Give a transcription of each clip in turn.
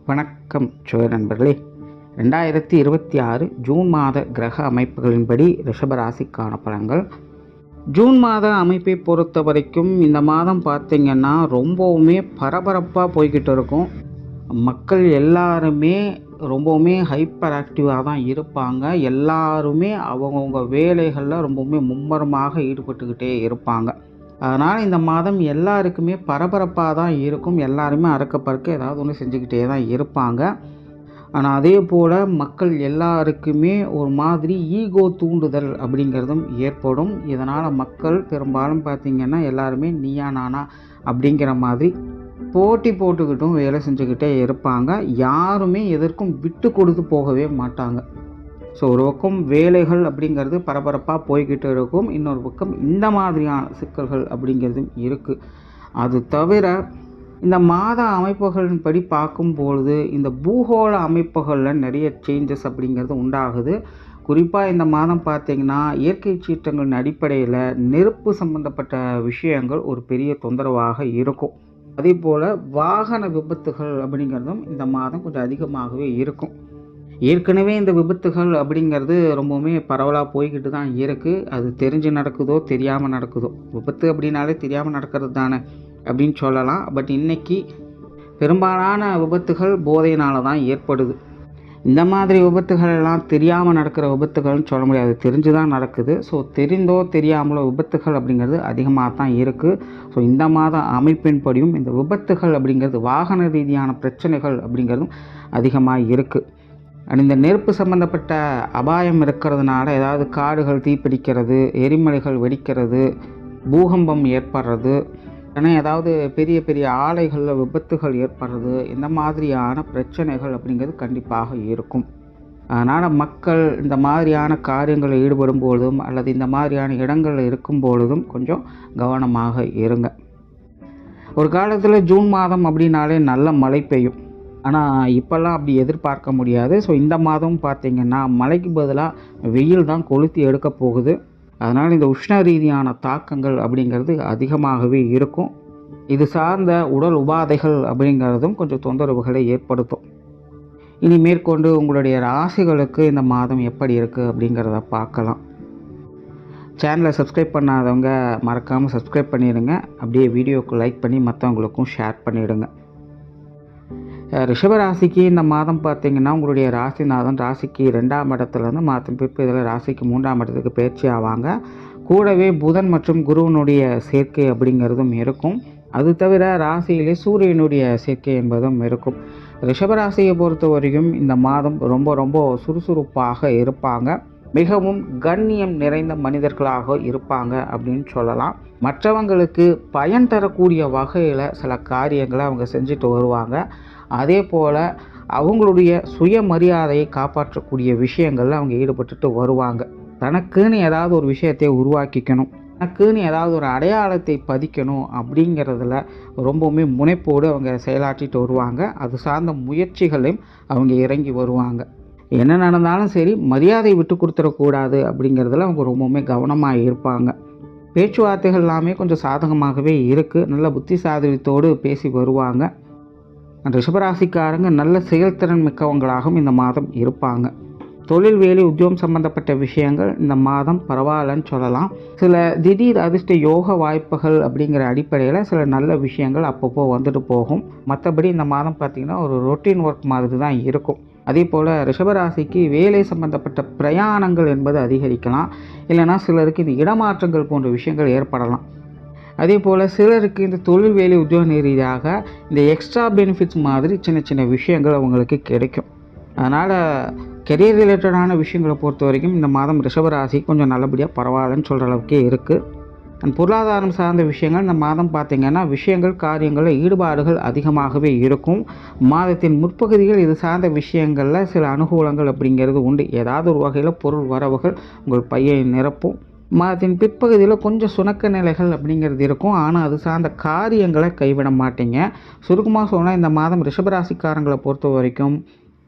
வணக்கம் நண்பர்களே. 2026 ஜூன் மாத கிரக அமைப்புகளின்படி ரிஷபராசிக்கான பலன்கள். ஜூன் மாத அமைப்பை பொறுத்த வரைக்கும் இந்த மாதம் பார்த்திங்கன்னா ரொம்பவுமே பரபரப்பாக போய்கிட்டு இருக்கும். மக்கள் எல்லாருமே ரொம்பவுமே ஹைப்பர் ஆக்டிவாக தான் இருப்பாங்க. எல்லாருமே அவங்கவுங்க வேலைகளில் ரொம்பவுமே மும்மரமாக ஈடுபட்டுக்கிட்டே இருப்பாங்க. அதனால் இந்த மாதம் எல்லாருக்குமே பரபரப்பாக தான் இருக்கும். எல்லாருமே அறக்க பறக்க ஏதாவது ஒன்று செஞ்சுக்கிட்டே தான் இருப்பாங்க. ஆனால் அதே போல் மக்கள் எல்லாருக்குமே ஒரு மாதிரி ஈகோ தூண்டுதல் அப்படிங்கிறதும் ஏற்படும். இதனால் மக்கள் பெரும்பாலும் பார்த்திங்கன்னா எல்லாருமே நீயா நானா அப்படிங்கிற மாதிரி போட்டி போட்டுக்கிட்டும் வேலை செஞ்சுக்கிட்டே இருப்பாங்க. யாருமே எதற்கும் விட்டு கொடுத்து போகவே மாட்டாங்க. ஸோ ஒரு பக்கம் வேலைகள் அப்படிங்கிறது பரபரப்பாக போய்கிட்டு இருக்கும். இன்னொரு பக்கம் இந்த மாதிரியான சிக்கல்கள் அப்படிங்கிறதும் இருக்குது. அது தவிர இந்த மாத அமைப்புகளின்படி பார்க்கும்பொழுது இந்த பூகோள அமைப்புகளில் நிறைய சேஞ்சஸ் அப்படிங்கிறது உண்டாகுது. குறிப்பாக இந்த மாதம் பார்த்திங்கன்னா இயற்கை சீற்றங்களின் அடிப்படையில் நெருப்பு சம்பந்தப்பட்ட விஷயங்கள் ஒரு பெரிய தொந்தரவாக இருக்கும். அதே போல் வாகன விபத்துகள் அப்படிங்கிறதும் இந்த மாதம் கொஞ்சம் அதிகமாகவே இருக்கும். ஏற்கனவே இந்த விபத்துகள் அப்படிங்கிறது ரொம்பவுமே பரவலாக போய்கிட்டு தான் இருக்குது. அது தெரிஞ்சு நடக்குதோ தெரியாமல் நடக்குதோ, விபத்து அப்படின்னாலே தெரியாமல் நடக்கிறது தானே அப்படின்னு சொல்லலாம். பட் இன்றைக்கி பெரும்பாலான விபத்துகள் போதையினால் தான் ஏற்படுது. இந்த மாதிரி விபத்துகள் எல்லாம் தெரியாமல் நடக்கிற விபத்துகள்னு சொல்ல முடியாது, தெரிஞ்சு தான் நடக்குது. ஸோ தெரிந்தோ தெரியாமலோ விபத்துகள் அப்படிங்கிறது அதிகமாக தான் இருக்குது. ஸோ இந்த மாத அமைப்பின்படியும் இந்த விபத்துகள் அப்படிங்கிறது வாகன ரீதியான பிரச்சனைகள் அப்படிங்கிறதும் அதிகமாக இருக்குது. இந்த நெருப்பு சம்மந்தப்பட்ட அபாயம் இருக்கிறதுனால ஏதாவது காடுகள் தீப்பிடிக்கிறது, எரிமலைகள் வெடிக்கிறது, பூகம்பம் ஏற்படுறது, ஏன்னா ஏதாவது பெரிய பெரிய ஆலைகளில் விபத்துகள் ஏற்படுறது, இந்த மாதிரியான பிரச்சனைகள் அப்படிங்கிறது கண்டிப்பாக இருக்கும். அதனால் மக்கள் இந்த மாதிரியான காரியங்களில் ஈடுபடும் பொழுதும் அல்லது இந்த மாதிரியான இடங்களில் இருக்கும் பொழுதும் கொஞ்சம் கவனமாக இருங்க. ஒரு காலத்தில் ஜூன் மாதம் அப்படின்னாலே நல்ல மழை பெய்யும். ஆனால் இப்போல்லாம் அப்படி எதிர்பார்க்க முடியாது. ஸோ இந்த மாதம் பார்த்திங்கன்னா மழைக்கு பதிலாக வெயில் தான் கொளுத்தி எடுக்க போகுது. அதனால் இந்த உஷ்ண ரீதியான தாக்கங்கள் அப்படிங்கிறது அதிகமாகவே இருக்கும். இது சார்ந்த உடல் உபாதைகள் அப்படிங்கிறதும் கொஞ்சம் தொந்தரவுகளை ஏற்படுத்தும். இனி மேற்கொண்டு உங்களுடைய ராசிகளுக்கு இந்த மாதம் எப்படி இருக்குது அப்படிங்கிறத பார்க்கலாம். சேனலை சப்ஸ்கிரைப் பண்ணாதவங்க மறக்காமல் சப்ஸ்கிரைப் பண்ணிடுங்க. அப்படியே வீடியோவுக்கு லைக் பண்ணி மற்றவங்களுக்கும் ஷேர் பண்ணிவிடுங்க. ரிஷபராசிக்கு இந்த மாதம் பார்த்திங்கன்னா உங்களுடைய ராசிநாதன் ராசிக்கு 2ஆம் இடத்துலேருந்து மாதம் பிற்பதில் ராசிக்கு 3ஆம் இடத்துக்கு பயிற்சி ஆவாங்க. கூடவே புதன் மற்றும் குருவனுடைய சேர்க்கை அப்படிங்கிறதும் இருக்கும். அது தவிர ராசியிலே சூரியனுடைய சேர்க்கை என்பதும் இருக்கும். ரிஷபராசியை பொறுத்த வரைக்கும் இந்த மாதம் ரொம்ப ரொம்ப சுறுசுறுப்பாக இருப்பாங்க. மிகவும் கண்ணியம் நிறைந்த மனிதர்களாக இருப்பாங்க அப்படின்னு சொல்லலாம். மற்றவங்களுக்கு பயன் தரக்கூடிய வகையில் சில காரியங்களை அவங்க செஞ்சுட்டு வருவாங்க. அதே போல் அவங்களுடைய சுயமரியாதையை காப்பாற்றக்கூடிய விஷயங்களில் அவங்க ஈடுபட்டுட்டு வருவாங்க. தனக்குன்னு ஏதாவது ஒரு விஷயத்தை உருவாக்கிக்கணும், தனக்குன்னு ஏதாவது ஒரு அடையாளத்தை பதிக்கணும் அப்படிங்கிறதுல ரொம்பவுமே முனைப்போடு அவங்க செயலாற்றிட்டு வருவாங்க. அது சார்ந்த முயற்சிகளையும் அவங்க இறங்கி வருவாங்க. என்ன நடந்தாலும் சரி மரியாதை விட்டு கொடுத்துடக்கூடாது அப்படிங்கிறதுல அவங்க ரொம்பவுமே கவனமாக இருப்பாங்க. பேச்சுவார்த்தைகள் எல்லாமே கொஞ்சம் சாதகமாகவே இருக்குது. நல்ல புத்திசாலித்தோடு பேசி வருவாங்க. ரிஷபராசிக்காரங்க நல்ல செயல்திறன் மிக்கவங்களாகவும் இந்த மாதம் இருப்பாங்க. தொழில் வேலை உத்தியோகம் சம்பந்தப்பட்ட விஷயங்கள் இந்த மாதம் பரவாயில்லன்னு சொல்லலாம். சில திடீர் அதிர்ஷ்ட யோக வாய்ப்புகள் அப்படிங்கிற அடிப்படையில் சில நல்ல விஷயங்கள் அப்பப்போ வந்துட்டு போகும். மற்றபடி இந்த மாதம் பார்த்திங்கன்னா ஒரு ரொட்டீன் ஒர்க் மாதிரி தான் இருக்கும். அதே போல் ரிஷபராசிக்கு வேலை சம்பந்தப்பட்ட பிரயாணங்கள் என்பது அதிகரிக்கலாம். இல்லைனா சிலருக்கு இந்த இடமாற்றங்கள் போன்ற விஷயங்கள் ஏற்படலாம். அதே போல் சிலருக்கு இந்த தொழில் வேலை உத்தியோக ரீதியாக இந்த எக்ஸ்ட்ரா பெனிஃபிட்ஸ் மாதிரி சின்ன சின்ன விஷயங்கள் அவங்களுக்கு கிடைக்கும். அதனால் கெரியர் ரிலேட்டடான விஷயங்களை பொறுத்த வரைக்கும் இந்த மாதம் ரிஷபராசி கொஞ்சம் நல்லபடியாக பரவாயில்லன்னு சொல்கிற அளவுக்கே இருக்குது. பொருளாதாரம் சார்ந்த விஷயங்கள் இந்த மாதம் பார்த்திங்கன்னா விஷயங்கள் காரியங்களில் ஈடுபாடுகள் அதிகமாகவே இருக்கும். மாதத்தின் முற்பகுதிகள் இது சார்ந்த விஷயங்களில் சில அனுகூலங்கள் அப்படிங்கிறது உண்டு. ஏதாவது ஒரு வகையில் பொருள் வரவுகள் உங்கள் பையை நிரப்பும். மாதத்தின் பிற்பகுதியில் கொஞ்சம் சுணக்க நிலைகள் அப்படிங்கிறது இருக்கும். ஆனால் அது சார்ந்த காரியங்களை கைவிட மாட்டீங்க. சுருக்கமாக சொன்னால் இந்த மாதம் ரிஷபராசிக்காரங்களை பொறுத்த வரைக்கும்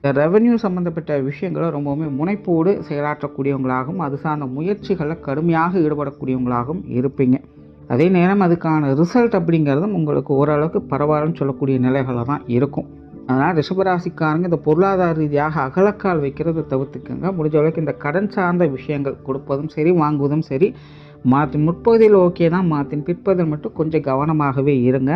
ரெவென்யூ சம்மந்தப்பட்ட விஷயங்களை ரொம்பவுமே முனைப்போடு செயலாற்றக்கூடியவங்களாகவும் அது சார்ந்த முயற்சிகளில் கடுமையாக ஈடுபடக்கூடியவங்களாகவும் இருப்பீங்க. அதே நேரம் அதுக்கான ரிசல்ட் அப்படிங்கிறதும் உங்களுக்கு ஓரளவுக்கு பரவாயில்லன்னு சொல்லக்கூடிய நிலைகளில் தான் இருக்கும். அதனால் ரிஷபராசிக்காரங்க இந்த பொருளாதார ரீதியாக அகலக்கால் வைக்கிறத தவிர்த்துக்கங்க. முடிஞ்ச அளவுக்கு இந்த கடன் சார்ந்த விஷயங்கள் கொடுப்பதும் சரி, வாங்குவதும் சரி, மாதத்தின் முற்பகுதியில் ஓகே தான், மாதத்தின் பிற்பகுதியில் மட்டும் கொஞ்சம் கவனமாகவே இருங்க.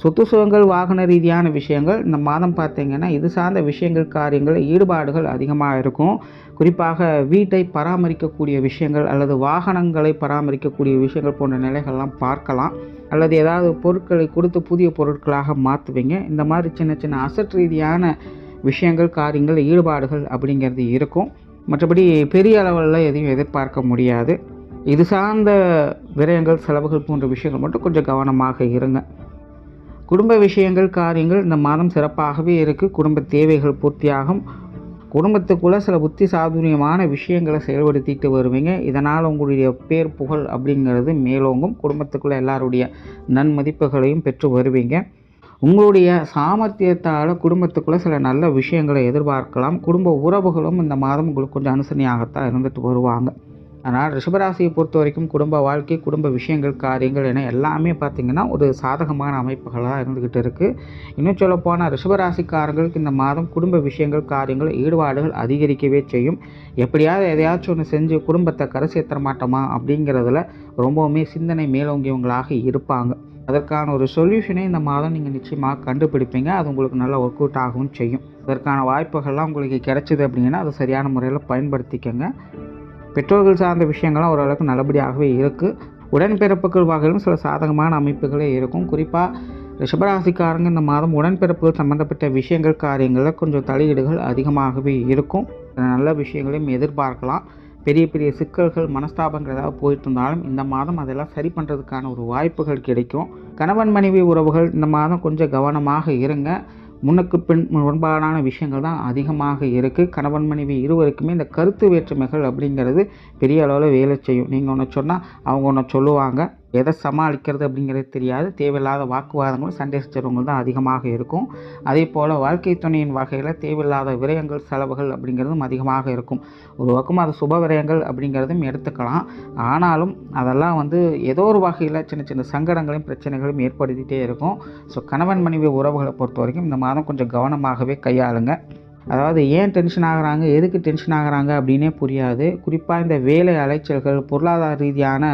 சொத்து சுகங்கள், வாகன ரீதியான விஷயங்கள் இந்த மாதம் பார்த்தீங்கன்னா இது சார்ந்த விஷயங்கள், காரியங்கள், ஈடுபாடுகள் அதிகமாக இருக்கும். குறிப்பாக வீட்டை பராமரிக்கக்கூடிய விஷயங்கள் அல்லது வாகனங்களை பராமரிக்கக்கூடிய விஷயங்கள் போன்ற நிலைகள்லாம் பார்க்கலாம். அல்லது ஏதாவது பொருட்களை கொடுத்து புதிய பொருட்களாக மாற்றுவீங்க. இந்த மாதிரி சின்ன சின்ன அசட் ரீதியான விஷயங்கள், காரியங்கள், ஈடுபாடுகள் அப்படிங்கிறது இருக்கும். மற்றபடி பெரிய அளவில் எதையும் எதிர்பார்க்க முடியாது. இது சார்ந்த விரயங்கள், செலவுகள் போன்ற விஷயங்கள் மட்டும் கொஞ்சம் கவனமாக இருங்க. குடும்ப விஷயங்கள், காரியங்கள் இந்த மாதம் சிறப்பாகவே இருக்குது. குடும்ப தேவைகள் பூர்த்தியாகும். குடும்பத்துக்குள்ளே சில புத்தி சாதுரியமான விஷயங்களை செயல்படுத்திட்டு வருவீங்க. இதனால் உங்களுடைய பேர், புகழ் அப்படிங்கிறது மேலோங்கும். குடும்பத்துக்குள்ளே எல்லாருடைய நன்மதிப்புகளையும் பெற்று வருவீங்க. உங்களுடைய சாமர்த்தியத்தால் குடும்பத்துக்குள்ளே சில நல்ல விஷயங்களை எதிர்பார்க்கலாம். குடும்ப உறவுகளும் இந்த மாதம் உங்களுக்கு கொஞ்சம் அனுசரணையாகத்தான் இருந்துட்டு வருவாங்க. அதனால் ரிஷபராசியை பொறுத்த வரைக்கும் குடும்ப வாழ்க்கை, குடும்ப விஷயங்கள், காரியங்கள் என எல்லாமே பார்த்திங்கன்னா ஒரு சாதகமான அமைப்புகளாக இருந்துக்கிட்டு இருக்குது. இன்னும் சொல்லப்போனால் ரிஷபராசிக்காரங்களுக்கு இந்த மாதம் குடும்ப விஷயங்கள், காரியங்கள், ஈடுபாடுகள் அதிகரிக்கவே செய்யும். எப்படியாவது எதையாச்சும் ஒன்று செஞ்சு குடும்பத்தை கரை சேர்த்த மாட்டோமா அப்படிங்கிறதுல ரொம்பவுமே சிந்தனை மேலோங்கியவங்களாக இருப்பாங்க. அதற்கான ஒரு சொல்யூஷனை இந்த மாதம் நீங்கள் நிச்சயமாக கண்டுபிடிப்பீங்க. அது உங்களுக்கு நல்லா ஒர்க் அவுட் ஆகவும் செய்யும். அதற்கான வாய்ப்புகள்லாம் உங்களுக்கு கிடைச்சிது அப்படின்னா அதை சரியான முறையில் பயன்படுத்திக்கங்க. பெற்றோர்கள் சார்ந்த விஷயங்கள்லாம் ஓரளவுக்கு நல்லபடியாகவே இருக்குது. உடன்பிறப்புகள் வகையிலும் சில சாதகமான அமைப்புகளே இருக்கும். குறிப்பாக ரிஷபராசிக்காரங்க இந்த மாதம் உடன்பிறப்புகள் சம்மந்தப்பட்ட விஷயங்கள், காரியங்களில் கொஞ்சம் தலையீடுகள் அதிகமாகவே இருக்கும். நல்ல விஷயங்களையும் எதிர்பார்க்கலாம். பெரிய பெரிய சிக்கல்கள், மனஸ்தாபங்கள் ஏதாவது போயிட்டு இருந்தாலும் இந்த மாதம் அதெல்லாம் சரி பண்ணுறதுக்கான ஒரு வாய்ப்புகள் கிடைக்கும். கணவன் மனைவி உறவுகள் இந்த மாதம் கொஞ்சம் கவனமாக இருங்க. முன்னுக்கு பின் முரண்பாடான விஷயங்கள் தான் அதிகமாக இருக்குது. கணவன் மனைவி இருவருக்குமே இந்த கருத்து வேற்றுமைகள் அப்படிங்கிறது பெரிய அளவில் வேலை செய்யும். நீங்கள் ஒன்று சொன்னால் அவங்க ஒன்று சொல்லுவாங்க. எதை சமாளிக்கிறது அப்படிங்கிறது தெரியாது. தேவையில்லாத வாக்குவாதங்களும், சண்டை சச்சரவுகள் தான் அதிகமாக இருக்கும். அதே போல் வாழ்க்கை துணையின் வகையில் தேவையில்லாத விரயங்கள், செலவுகள் அப்படிங்கிறதும் அதிகமாக இருக்கும். ஒரு பக்கம் அது சுப விரயங்கள் அப்படிங்கிறதும் எடுத்துக்கலாம். ஆனாலும் அதெல்லாம் ஏதோ ஒரு வகையில் சின்ன சின்ன சங்கடங்களையும் பிரச்சனைகளையும் ஏற்படுத்திகிட்டே இருக்கும். ஸோ கணவன் மனைவி உறவுகளை பொறுத்த வரைக்கும் இந்த மாதம் கொஞ்சம் கவனமாகவே கையாளுங்க. அதாவது ஏன் டென்ஷன் ஆகுறாங்க, எதுக்கு டென்ஷன் ஆகுறாங்க அப்படின்னே புரியாது. குறிப்பாக இந்த வேலை அலைச்சல்கள், பொருளாதார ரீதியான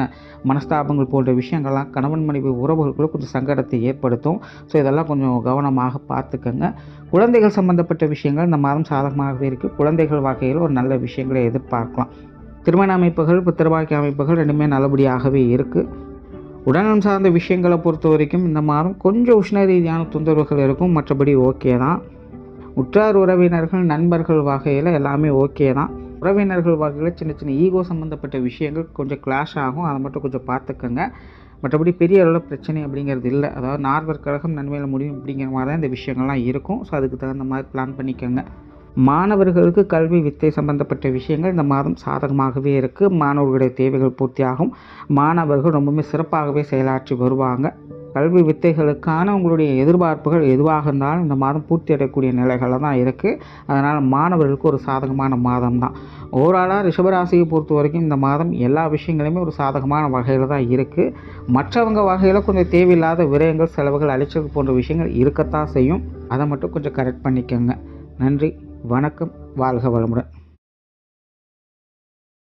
மனஸ்தாபங்கள் போன்ற விஷயங்கள்லாம் கணவன் மனைவி உறவுகளுக்குள்ள கொஞ்சம் சங்கடத்தை ஏற்படுத்தும். ஸோ இதெல்லாம் கொஞ்சம் கவனமாக பார்த்துக்கங்க. குழந்தைகள் சம்பந்தப்பட்ட விஷயங்கள் இந்த மாதம் சாதகமாகவே இருக்குது. குழந்தைகள் வகையில் ஒரு நல்ல விஷயங்களை எதிர்பார்க்கலாம். திருமண அமைப்புகள், புத்திரபாக்கிய அமைப்புகள் ரெண்டுமே நல்லபடியாகவே இருக்குது. உடல்நலம் சார்ந்த விஷயங்களை பொறுத்த வரைக்கும் இந்த மாதம் கொஞ்சம் உஷ்ண ரீதியான தொந்தரவுகள் இருக்கும். மற்றபடி ஓகே தான். உற்றார் உறவினர்கள், நண்பர்கள் வகையில் எல்லாமே ஓகே தான். உறவினர்கள் வகையில் சின்ன சின்ன ஈகோ சம்மந்தப்பட்ட விஷயங்கள் கொஞ்சம் கிளாஷ் ஆகும். அதை மட்டும் கொஞ்சம் பார்த்துக்கங்க. மற்றபடி பெரிய அளவில் பிரச்சனை அப்படிங்கிறது இல்லை. அதாவது நார்வர் கழகம் நன்மையில் முடியும் அப்படிங்கிற மாதிரி தான் இந்த விஷயங்கள்லாம் இருக்கும். ஸோ அதுக்கு தகுந்த மாதிரி பிளான் பண்ணிக்கோங்க. மாணவர்களுக்கு கல்வி, வித்தை சம்பந்தப்பட்ட விஷயங்கள் இந்த மாதம் சாதகமாகவே இருக்குது. மாணவர்களுடைய தேவைகள் பூர்த்தியாகும். மாணவர்கள் ரொம்பவுமே சிறப்பாகவே செயலாற்றி வருவாங்க. கல்வி வித்தைகளுக்கான உங்களுடைய எதிர்பார்ப்புகள் எதுவாக இருந்தாலும் இந்த மாதம் பூர்த்தி அடையக்கூடிய நிலைகளில் தான் இருக்குது. அதனால் மாணவர்களுக்கு ஒரு சாதகமான மாதம் தான். ஓவராலாக ரிஷபராசியை பொறுத்த வரைக்கும் இந்த மாதம் எல்லா விஷயங்களுமே ஒரு சாதகமான வகையில் தான் இருக்குது. மற்றவங்க வகையில் கொஞ்சம் தேவையில்லாத விரயங்கள், செலவுகள், அலைச்சல் போன்ற விஷயங்கள் இருக்கத்தான் செய்யும். அதை மட்டும் கொஞ்சம் கரெக்ட் பண்ணிக்கோங்க. நன்றி, வணக்கம், வாழ்க வளமுடன்.